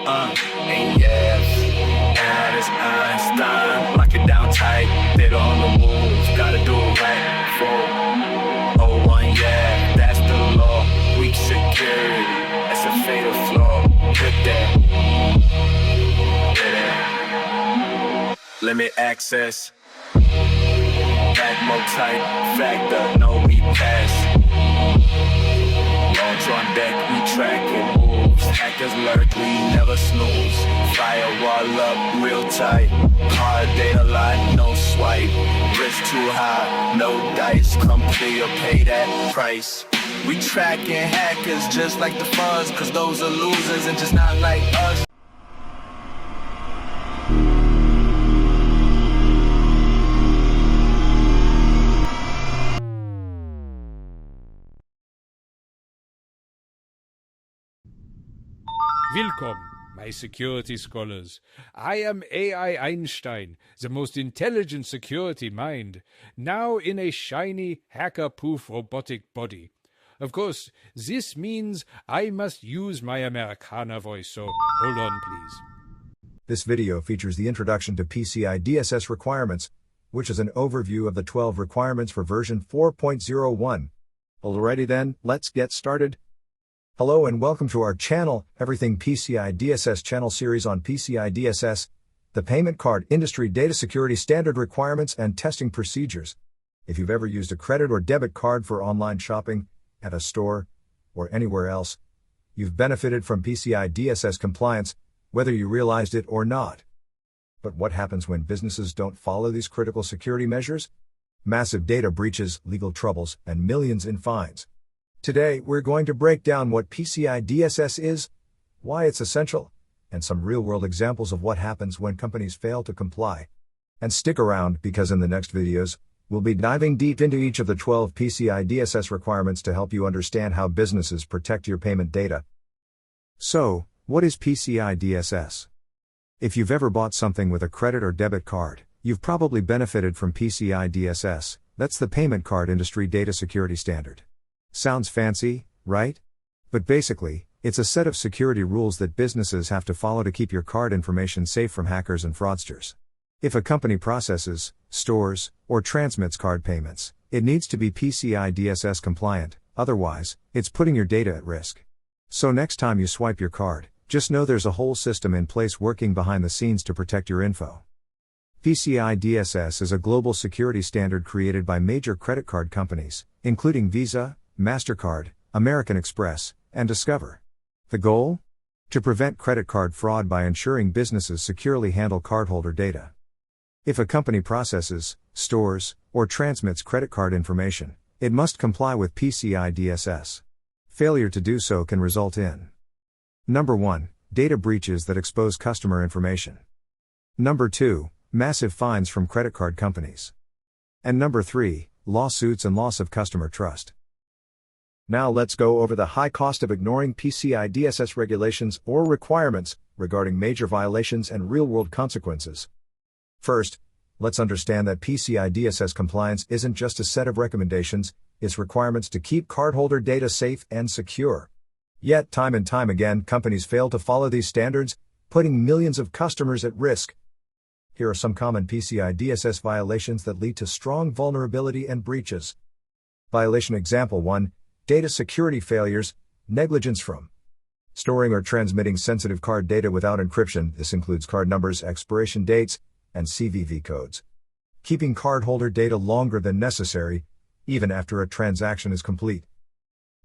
And yes, that is Einstein. Lock it down tight, they on the move. Gotta do it right for 01, yeah, that's the law. Weak security, that's a fatal flaw. Good that. Limit access. Back more tight, factor, no we pass. Launch on deck, we tracking moves. Hackers lurk, we never snooze. Firewall up, real tight. Hard data line, no swipe. Risk too high, no dice. Come clear, pay that price. We tracking hackers just like the fuzz, cause those are losers and just not like us. Welcome, my security scholars. I am AI Einstein, the most intelligent security mind, now in a shiny, hacker-proof robotic body. Of course, this means I must use my Americana voice, so hold on, please. This video features the introduction to PCI DSS requirements, which is an overview of the 12 requirements for version 4.01. Alrighty then, let's get started. Hello and welcome to our channel, Everything PCI DSS channel series on PCI DSS, the payment card industry data security standard requirements and testing procedures. If you've ever used a credit or debit card for online shopping, at a store, or anywhere else, you've benefited from PCI DSS compliance, whether you realized it or not. But what happens when businesses don't follow these critical security measures? Massive data breaches, legal troubles, and millions in fines. Today, we're going to break down what PCI DSS is, why it's essential, and some real-world examples of what happens when companies fail to comply. And stick around, because in the next videos, we'll be diving deep into each of the 12 PCI DSS requirements to help you understand how businesses protect your payment data. So, what is PCI DSS? If you've ever bought something with a credit or debit card, you've probably benefited from PCI DSS, that's the payment card industry data security standard. Sounds fancy, right? But basically, it's a set of security rules that businesses have to follow to keep your card information safe from hackers and fraudsters. If a company processes, stores, or transmits card payments, it needs to be PCI DSS compliant, otherwise, it's putting your data at risk. So next time you swipe your card, just know there's a whole system in place working behind the scenes to protect your info. PCI DSS is a global security standard created by major credit card companies, including Visa, MasterCard, American Express, and Discover. The goal? To prevent credit card fraud by ensuring businesses securely handle cardholder data. If a company processes, stores, or transmits credit card information, it must comply with PCI DSS. Failure to do so can result in: Number 1, data breaches that expose customer information. Number 2, massive fines from credit card companies. And Number 3, lawsuits and loss of customer trust. Now let's go over the high cost of ignoring PCI DSS regulations or requirements regarding major violations and real-world consequences. First, let's understand that PCI DSS compliance isn't just a set of recommendations, it's requirements to keep cardholder data safe and secure. Yet, time and time again, companies fail to follow these standards, putting millions of customers at risk. Here are some common PCI DSS violations that lead to strong vulnerability and breaches. Violation example 1. Data security failures, negligence from storing or transmitting sensitive card data without encryption. This includes card numbers, expiration dates, and CVV codes. Keeping cardholder data longer than necessary, even after a transaction is complete.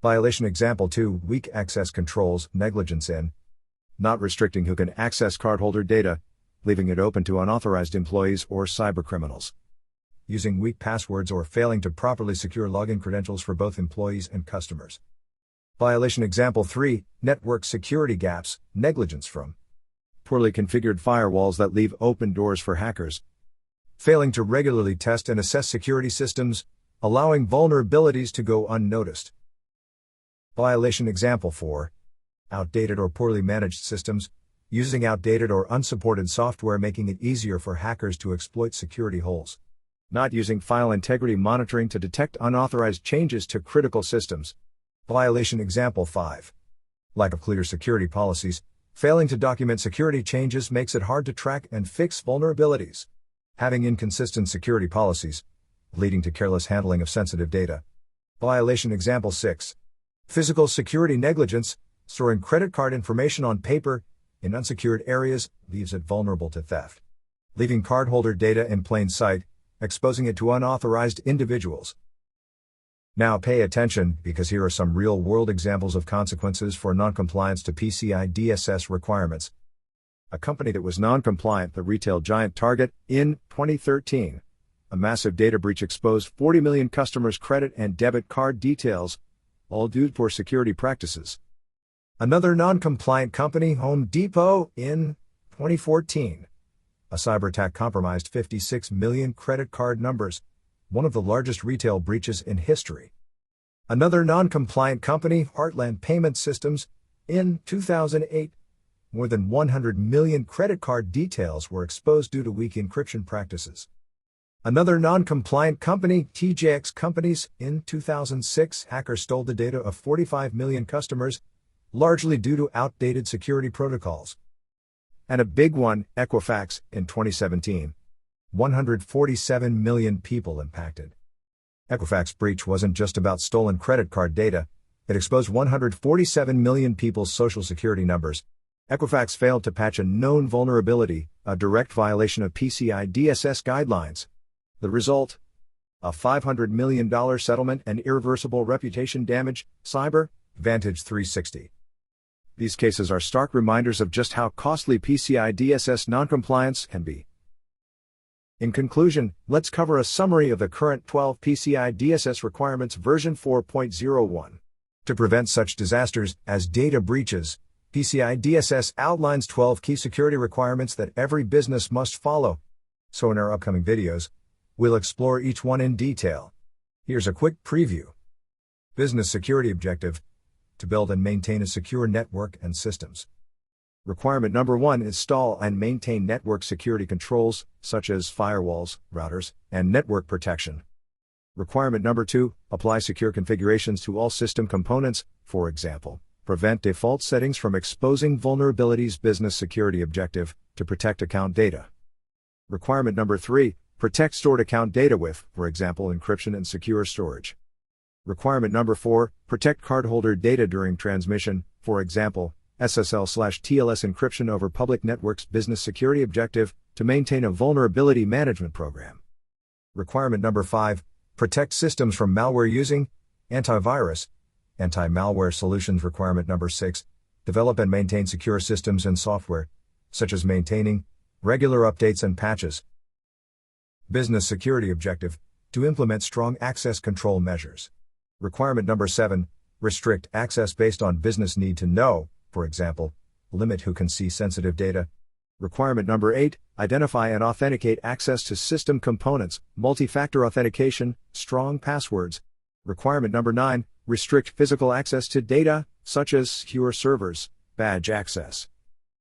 Violation example 2. Weak access controls, negligence in not restricting who can access cardholder data, leaving it open to unauthorized employees or cybercriminals. Using weak passwords or failing to properly secure login credentials for both employees and customers. Violation example 3. Network security gaps, negligence from poorly configured firewalls that leave open doors for hackers. Failing to regularly test and assess security systems, allowing vulnerabilities to go unnoticed. Violation example 4. Outdated or poorly managed systems, using outdated or unsupported software, making it easier for hackers to exploit security holes. Not using file integrity monitoring to detect unauthorized changes to critical systems. Violation example 5. Lack of clear security policies, Failing to document security changes makes it hard to track and fix vulnerabilities. Having inconsistent security policies, leading to careless handling of sensitive data. Violation example 6. Physical security negligence, storing credit card information on paper, in unsecured areas, leaves it vulnerable to theft. Leaving cardholder data in plain sight, exposing it to unauthorized individuals. Now pay attention, because here are some real-world examples of consequences for non-compliance to PCI DSS requirements. A company that was non-compliant, the retail giant Target, in 2013. A massive data breach exposed 40 million customers' credit and debit card details, all due to poor security practices. Another non-compliant company, Home Depot, in 2014. A cyber attack compromised 56 million credit card numbers, one of the largest retail breaches in history. Another non-compliant company, Heartland Payment Systems, in 2008. More than 100 million credit card details were exposed due to weak encryption practices. Another non-compliant company, TJX Companies, in 2006. Hackers stole the data of 45 million customers, largely due to outdated security protocols. And a big one, Equifax, in 2017. 147 million people impacted. Equifax breach wasn't just about stolen credit card data, it exposed 147 million people's social security numbers. Equifax failed to patch a known vulnerability, a direct violation of PCI DSS guidelines. The result? A $500 million settlement and irreversible reputation damage. Cyber Vantage 360. These cases are stark reminders of just how costly PCI DSS noncompliance can be. In conclusion, let's cover a summary of the current 12 PCI DSS requirements version 4.01. To prevent such disasters as data breaches, PCI DSS outlines 12 key security requirements that every business must follow. So in our upcoming videos, we'll explore each one in detail. Here's a quick preview. Business security objective: to build and maintain a secure network and systems. Requirement number 1: install and maintain network security controls, such as firewalls, routers, and network protection. Requirement number 2: apply secure configurations to all system components, for example, prevent default settings from exposing vulnerabilities. Business security objective: to protect account data. Requirement number 3: protect stored account data with, for example, encryption and secure storage. Requirement number 4: protect cardholder data during transmission, for example, SSL/TLS encryption over public networks. Business security objective: to maintain a vulnerability management program. Requirement number 5: protect systems from malware using antivirus, anti-malware solutions. Requirement number 6: develop and maintain secure systems and software, such as maintaining regular updates and patches. Business security objective: to implement strong access control measures. Requirement number 7: restrict access based on business need to know, for example, limit who can see sensitive data. Requirement number 8: identify and authenticate access to system components, multi-factor authentication, strong passwords. Requirement number 9: restrict physical access to data, such as secure servers, badge access.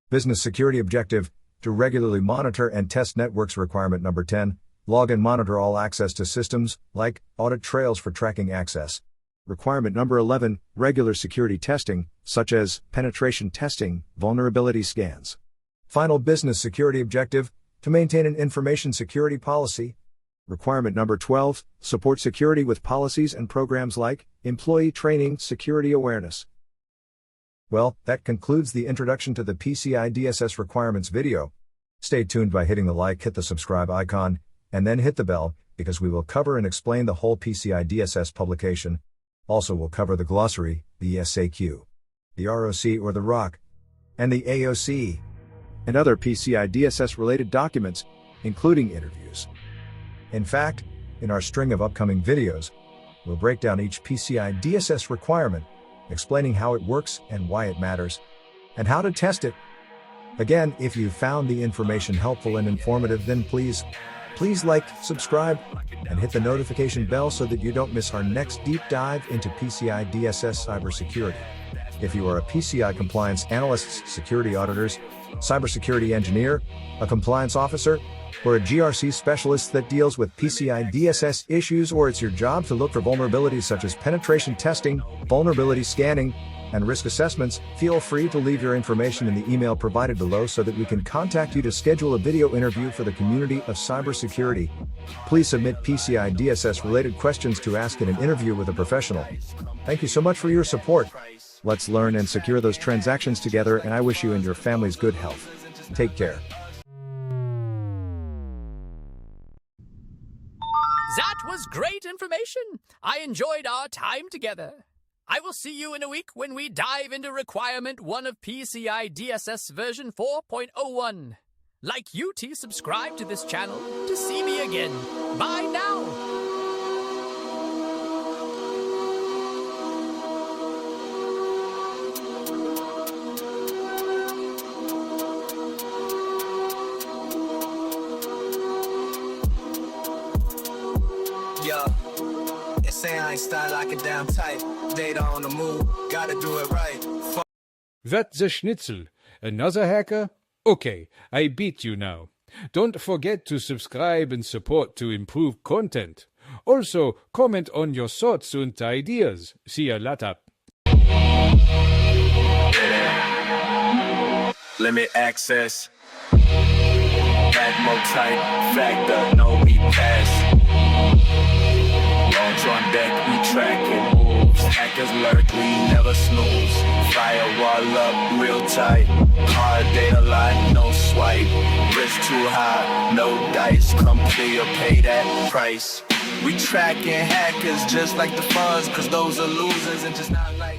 Business security objective: to regularly monitor and test networks. Requirement number 10: log and monitor all access to systems, like audit trails for tracking access. Requirement number 11: regular security testing, such as penetration testing, vulnerability scans. Final business security objective: to maintain an information security policy. Requirement number 12: support security with policies and programs like employee training, security awareness. Well, that concludes the introduction to the PCI DSS requirements video. Stay tuned by hitting the like, hit the subscribe icon, and then hit the bell, because we will cover and explain the whole PCI DSS publication. Also, we'll cover the glossary, the SAQ, the ROC or the ROC, and the AOC, and other PCI DSS related documents, including interviews. In fact, in our string of upcoming videos, we'll break down each PCI DSS requirement, explaining how it works and why it matters, and how to test it. Again, if you found the information helpful and informative, then please like, subscribe, and hit the notification bell so that you don't miss our next deep dive into PCI DSS cybersecurity. If you are a PCI compliance analyst, security auditors, cybersecurity engineer, a compliance officer, or a GRC specialist that deals with PCI DSS issues, or it's your job to look for vulnerabilities such as penetration testing, vulnerability scanning, and risk assessments, feel free to leave your information in the email provided below so that we can contact you to schedule a video interview for the community of cybersecurity. Please submit PCI DSS related questions to ask in an interview with a professional. Thank you so much for your support. Let's learn and secure those transactions together, and I wish you and your families good health. Take care. That was great information. I enjoyed our time together. I will see you in a week when we dive into requirement 1 of PCI DSS version 4.01. Like UT, subscribe to this channel to see me again. Bye now. Yeah, it's AI Einstein, lock it down tight. Data on the move, gotta do it right. That the schnitzel? Another hacker? Okay, I beat you now. Don't forget to subscribe and support to improve content. Also, comment on your thoughts and ideas. See you later. Limit access. Atmo tight, factor, no we pass. Launch on deck, we tracking moves. Hackers lurk, we never snooze. Firewall up, real tight. Hard data line, no swipe. Risk too high, no dice. Come clear, pay that price. We tracking hackers just like the funds, cause those are losers and just not like